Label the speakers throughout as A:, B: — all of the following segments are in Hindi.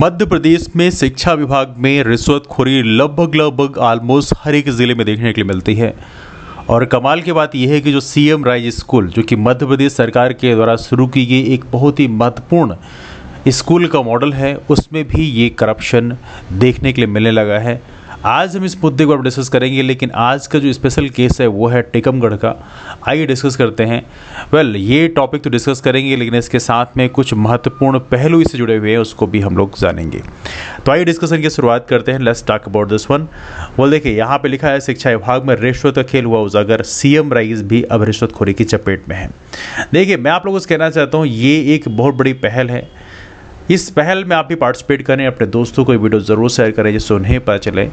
A: मध्य प्रदेश में शिक्षा विभाग में रिश्वतखोरी लगभग ऑलमोस्ट हर एक ज़िले में देखने के लिए मिलती है। और कमाल की बात यह है कि जो सीएम राइज स्कूल, जो कि मध्य प्रदेश सरकार के द्वारा शुरू की गई एक बहुत ही महत्वपूर्ण स्कूल का मॉडल है, उसमें भी ये करप्शन देखने के लिए मिलने लगा है। आज हम इस मुद्दे को डिस्कस करेंगे, लेकिन आज का जो स्पेशल केस है वो है टीकमगढ़ का। आइए डिस्कस करते हैं। ये टॉपिक तो डिस्कस करेंगे, लेकिन इसके साथ में कुछ महत्वपूर्ण पहलू इससे जुड़े हुए हैं, उसको भी हम लोग जानेंगे। तो आइए डिस्कसन की शुरुआत करते हैं। Let's talk about this one. देखिए, यहाँ पे लिखा है शिक्षा विभाग में रिश्वत का खेल हुआ उजागर, सीएम राइज भी अब रिश्वतखोरी की चपेट में है। देखिए, मैं आप लोगों से कहना चाहता हूँ, ये एक बहुत बड़ी पहल है। इस पहल में आप भी पार्टिसिपेट करें, अपने दोस्तों को वीडियो ज़रूर शेयर करें, जिससे उन्हें पता चले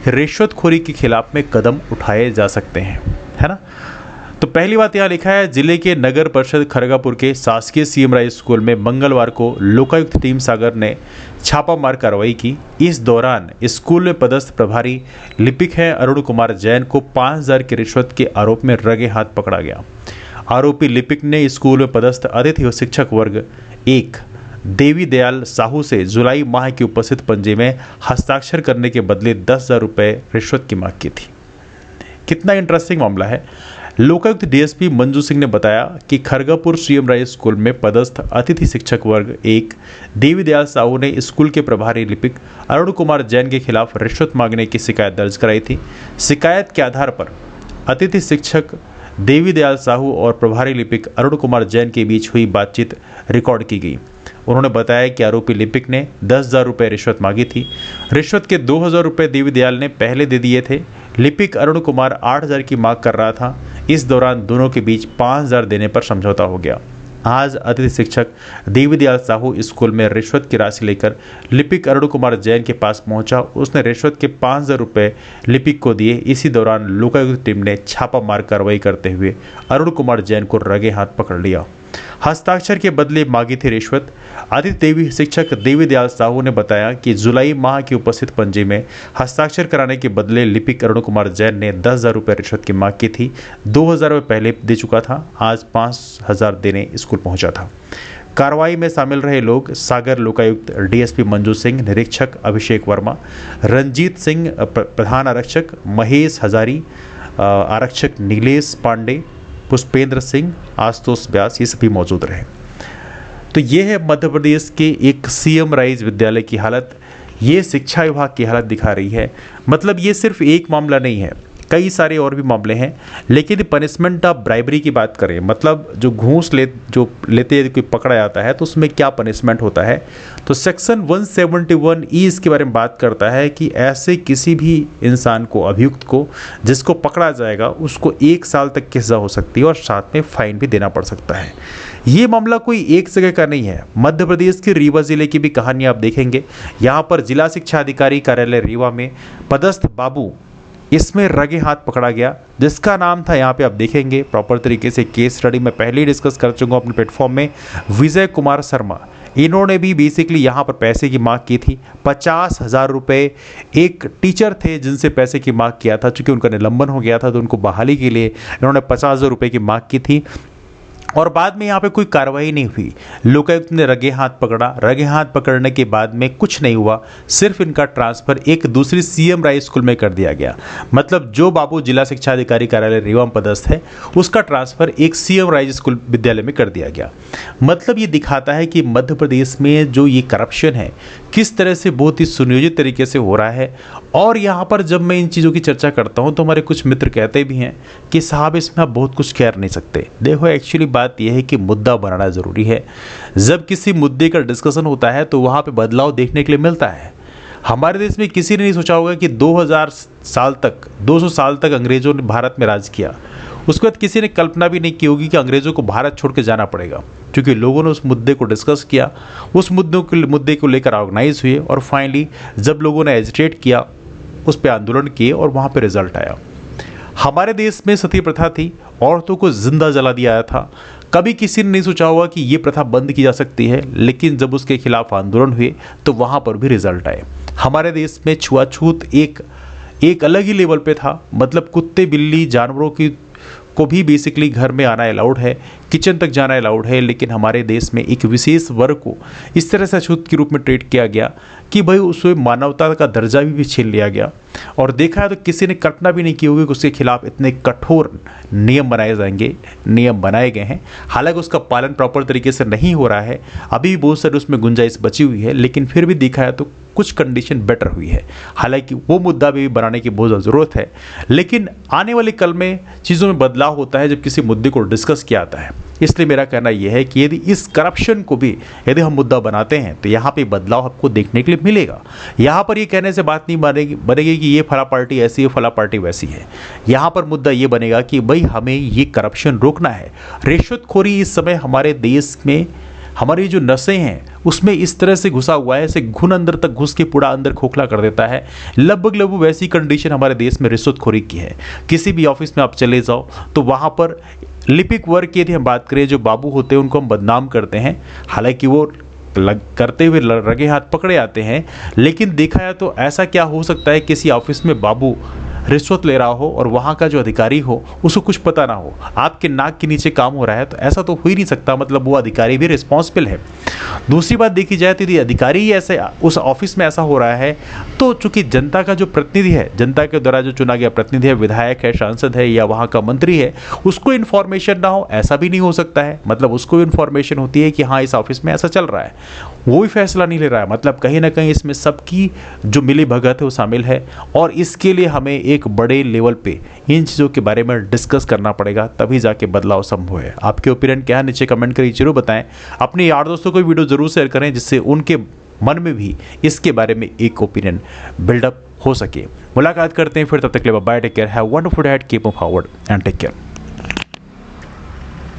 A: रिश्वतखोरी के खिलाफ में कदम उठाए जा सकते हैं, है ना। तो पहली बात यहाँ लिखा है, जिले के नगर परिषद खरगापुर के शासकीय सीएम राइज स्कूल में मंगलवार को लोकायुक्त टीम सागर ने छापामार कार्रवाई की। इस दौरान स्कूल में पदस्थ प्रभारी लिपिक है अरुण कुमार जैन को 5,000 की रिश्वत के आरोप में रंगे हाथ पकड़ा गया। आरोपी लिपिक ने स्कूल में पदस्थ अतिथि व शिक्षक वर्ग 1 देवी दयाल साहू से जुलाई माह की उपस्थित पंजे में हस्ताक्षर करने के बदले 10,000 रुपये रिश्वत की मांग की थी। कितना इंटरेस्टिंग मामला है। लोकायुक्त डीएसपी मंजू सिंह ने बताया कि खरगापुर सीएम राइज स्कूल में पदस्थ अतिथि शिक्षक वर्ग 1 देवी दयाल साहू ने स्कूल के प्रभारी लिपिक अरुण कुमार जैन के खिलाफ रिश्वत मांगने की शिकायत दर्ज कराई थी। शिकायत के आधार पर अतिथि शिक्षक देवी दयाल साहू और प्रभारी लिपिक अरुण कुमार जैन के बीच हुई बातचीत रिकॉर्ड की गई। उन्होंने बताया कि आरोपी लिपिक ने 10,000 रुपये रिश्वत मांगी थी। रिश्वत के 2,000 रुपये देवी दयाल ने पहले दे दिए थे। लिपिक अरुण कुमार 8,000 की मांग कर रहा था। इस दौरान दोनों के बीच 5,000 देने पर समझौता हो गया। आज अतिथि शिक्षक देवी दयाल साहू स्कूल में रिश्वत की राशि लेकर लिपिक अरुण कुमार जैन के पास पहुंचा। उसने रिश्वत के 5,000 रुपये लिपिक को दिए। इसी दौरान लोकायुक्त टीम ने छापामार कार्रवाई करते हुए अरुण कुमार जैन को रंगे हाथ पकड़ लिया। हस्ताक्षर के बदले मांगी थी रिश्वत। आदित्य देवी शिक्षक देवी दयाल साहू ने बताया कि जुलाई माह की उपस्थित पंजे में हस्ताक्षर कराने के बदले लिपिक अरुण कुमार जैन ने 10,000 रुपये रिश्वत की मांग की थी। 2,000 रुपये पहले दे चुका था, आज 5,000 देने स्कूल पहुंचा था। कार्रवाई में शामिल रहे लोग सागर लोकायुक्त डीएसपी मंजू सिंह, निरीक्षक अभिषेक वर्मा, रंजीत सिंह प्रधान आरक्षक, महेश हजारी आरक्षक, नीलेश पांडे, पुष्पेंद्र सिंह, आशुतोष व्यास, ये सभी मौजूद रहे। तो ये है मध्य प्रदेश के एक सीएम राइज विद्यालय की हालत। ये शिक्षा विभाग की हालत दिखा रही है। मतलब ये सिर्फ एक मामला नहीं है, कई सारे और भी मामले हैं। लेकिन पनिशमेंट ऑफ ब्राइबरी की बात करें, मतलब जो घूस जो लेते कोई पकड़ा जाता है तो उसमें क्या पनिशमेंट होता है, तो सेक्शन 171E इसके बारे में बात करता है कि ऐसे किसी भी इंसान को, अभियुक्त को, जिसको पकड़ा जाएगा उसको 1 साल तक की सजा हो सकती है और साथ में फाइन भी देना पड़ सकता है। ये मामला कोई एक जगह का नहीं है। मध्य प्रदेश के रीवा जिले की भी कहानी आप देखेंगे। यहाँ पर जिला शिक्षा अधिकारी कार्यालय रीवा में पदस्थ बाबू, इसमें रंगे हाथ पकड़ा गया, जिसका नाम था, यहाँ पे आप देखेंगे प्रॉपर तरीके से केस स्टडी में पहले ही डिस्कस कर चुका हूँ अपने प्लेटफॉर्म में, विजय कुमार शर्मा। इन्होंने भी बेसिकली यहाँ पर पैसे की मांग की थी, 50,000 रुपये। एक टीचर थे जिनसे पैसे की मांग किया था, चूंकि उनका निलंबन हो गया था तो उनको बहाली के लिए इन्होंने 50,000 रुपये की मांग की थी। और बाद में यहाँ पे कोई कार्रवाई नहीं हुई। लोकायुक्त ने रंगे हाथ पकड़ा। रंगे हाथ पकड़ने के बाद में कुछ नहीं हुआ, सिर्फ इनका ट्रांसफर एक दूसरी सीएम राइज स्कूल में कर दिया गया। मतलब जो बाबू जिला शिक्षा अधिकारी कार्यालय रीवा में पदस्थ है, उसका ट्रांसफर एक सीएम राइज स्कूल विद्यालय में कर दिया गया। मतलब ये दिखाता है कि मध्य प्रदेश में जो ये करप्शन है किस तरह से बहुत ही सुनियोजित तरीके से हो रहा है। और यहाँ पर जब मैं इन चीज़ों की चर्चा करता हूँ तो हमारे कुछ मित्र कहते भी हैं कि साहब इसमें आप बहुत कुछ कह नहीं सकते। देखो, एक्चुअली बात यह है कि मुद्दा बनाना ज़रूरी है। जब किसी मुद्दे का डिस्कशन होता है तो वहाँ पे बदलाव देखने के लिए मिलता है। हमारे देश में किसी ने नहीं सोचा होगा कि 200 साल तक अंग्रेजों ने भारत में राज किया। उसके बाद किसी ने कल्पना भी नहीं की होगी कि अंग्रेजों को भारत छोड़ के जाना पड़ेगा, क्योंकि लोगों ने उस मुद्दे को डिस्कस किया, उस मुद्दे को लेकर ऑर्गेनाइज हुए और फाइनली जब लोगों ने एजिटेट किया, उस पर आंदोलन किए और वहाँ पर रिजल्ट आया। हमारे देश में सती प्रथा थी, औरतों को जिंदा जला दिया गया था। कभी किसी ने नहीं सोचा होगा कि ये प्रथा बंद की जा सकती है, लेकिन जब उसके खिलाफ आंदोलन हुए तो वहाँ पर भी रिजल्ट आए। हमारे देश में छुआछूत एक अलग ही लेवल पे था। मतलब कुत्ते बिल्ली जानवरों की को भी बेसिकली घर में आना अलाउड है, किचन तक जाना अलाउड है, लेकिन हमारे देश में एक विशेष वर्ग को इस तरह से अछूत के रूप में ट्रीट किया गया कि भाई उसे मानवता का दर्जा भी छीन लिया गया। और देखा है तो किसी ने कल्पना भी नहीं की होगी कि उसके खिलाफ इतने कठोर नियम बनाए जाएंगे, नियम बनाए गए हैं। हालांकि उसका पालन प्रॉपर तरीके से नहीं हो रहा है, अभी भी बहुत सारी उसमें गुंजाइश बची हुई है, लेकिन फिर भी देखा है तो कुछ कंडीशन बेटर हुई है। हालांकि वो मुद्दा भी बनाने की बहुत ज़रूरत है, लेकिन आने वाले कल में चीज़ों में बदलाव होता है जब किसी मुद्दे को डिस्कस किया जाता है। इसलिए मेरा कहना यह है कि यदि इस करप्शन को भी यदि हम मुद्दा बनाते हैं तो यहाँ पे बदलाव आपको देखने के लिए मिलेगा। यहाँ पर ये कहने से बात नहीं बनेगी कि ये फला पार्टी ऐसी है, फला पार्टी वैसी है। यहाँ पर मुद्दा ये बनेगा कि भाई हमें ये करप्शन रोकना है। रिश्वतखोरी इस समय हमारे देश में, हमारी जो नसें हैं उसमें इस तरह से घुसा हुआ है, ऐसे घुन अंदर तक घुस के पूरा अंदर खोखला कर देता है। लगभग वैसी कंडीशन हमारे देश में रिश्वतखोरी की है। किसी भी ऑफिस में आप चले जाओ तो वहाँ पर लिपिक वर्ग की यदि हम बात करें, जो बाबू होते हैं उनको हम बदनाम करते हैं। हालांकि वो करते हुए रगे हाथ पकड़े आते हैं, लेकिन देखा जाए तो ऐसा क्या हो सकता है किसी ऑफिस में बाबू रिश्वत ले रहा हो और वहाँ का जो अधिकारी हो उसको कुछ पता ना हो, आपके नाक के नीचे काम हो रहा है, तो ऐसा तो हो ही नहीं सकता। मतलब वो अधिकारी भी रिस्पॉन्सिबल है। दूसरी बात देखी जाए तो यदि अधिकारी ही ऐसे उस ऑफिस में ऐसा हो रहा है, तो चूंकि जनता का जो प्रतिनिधि है, जनता के द्वारा जो चुना गया प्रतिनिधि है, विधायक है, सांसद है या वहाँ का मंत्री है, उसको इन्फॉर्मेशन ना हो, ऐसा भी नहीं हो सकता है। मतलब उसको इन्फॉर्मेशन होती है कि हाँ इस ऑफिस में ऐसा चल रहा है, वो भी फैसला नहीं ले रहा है। मतलब कहीं ना कहीं इसमें सबकी जो मिली भगत है वो शामिल है, और इसके लिए हमें एक बड़े लेवल पे इन चीज़ों के बारे में डिस्कस करना पड़ेगा, तभी जाके बदलाव संभव है। आपके ओपिनियन क्या है नीचे कमेंट करिए, जरूर बताएं। अपने यार दोस्तों को वीडियो जरूर शेयर करें जिससे उनके मन में भी इसके बारे में एक ओपिनियन बिल्डअप हो सके। मुलाकात करते हैं फिर, तब तक के लिए bye, take care, have wonderful day, keep moving forward and take care.